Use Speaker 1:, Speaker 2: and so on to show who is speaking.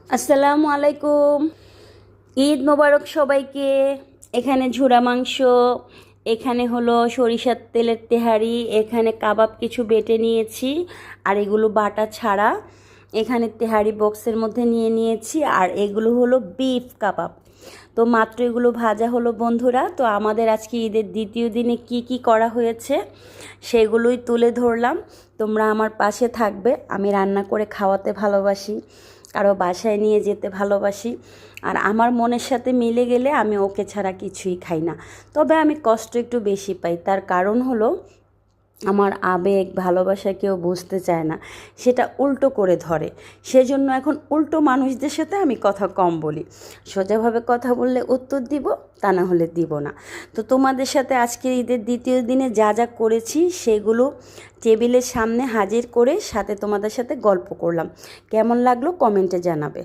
Speaker 1: আসসালামু আলাইকুম। ঈদ মোবারক সবাইকে। এখানে ঝুরা মাংস, এখানে হলো সরিষার তেলের তেহারি, এখানে কাবাব কিছু বেটে নিয়েছি আর এগুলো বাটা ছাড়া এখানে তেহারি বক্সের মধ্যে নিয়ে নিয়েছি। আর এগুলো হলো বিফ কাবাব। তো মাত্র এগুলো ভাজা হলো বন্ধুরা। তো আমাদের আজকে ঈদের দ্বিতীয় দিনে কি কি করা হয়েছে সেগুলোই তুলে ধরলাম। তোমরা আমার পাশে থাকবে। আমি রান্না করে খাওয়াতে ভালোবাসি, কারো বাসায় নিয়ে যেতে ভালোবাসি। আর আমার মনের সাথে মিলে গেলে আমি ওকে ছাড়া কিছুই খাই না। তবে আমি কষ্ট একটু বেশি পাই, তার কারণ হলো আমার আবেগ ভালোবাসা কেউ বুঝতে চায় না, সেটা উল্টো করে ধরে। সেজন্য এখন উল্টো মানুষদের সাথে আমি কথা কম বলি। সোজাভাবে কথা বললে উত্তর দিব, তা না হলে দিব না। তো তোমাদের সাথে আজকে ঈদের দ্বিতীয় দিনে যা যা করেছি সেগুলো টেবিলের সামনে হাজির করে সাথে তোমাদের সাথে গল্প করলাম। কেমন লাগলো কমেন্টে জানাবে।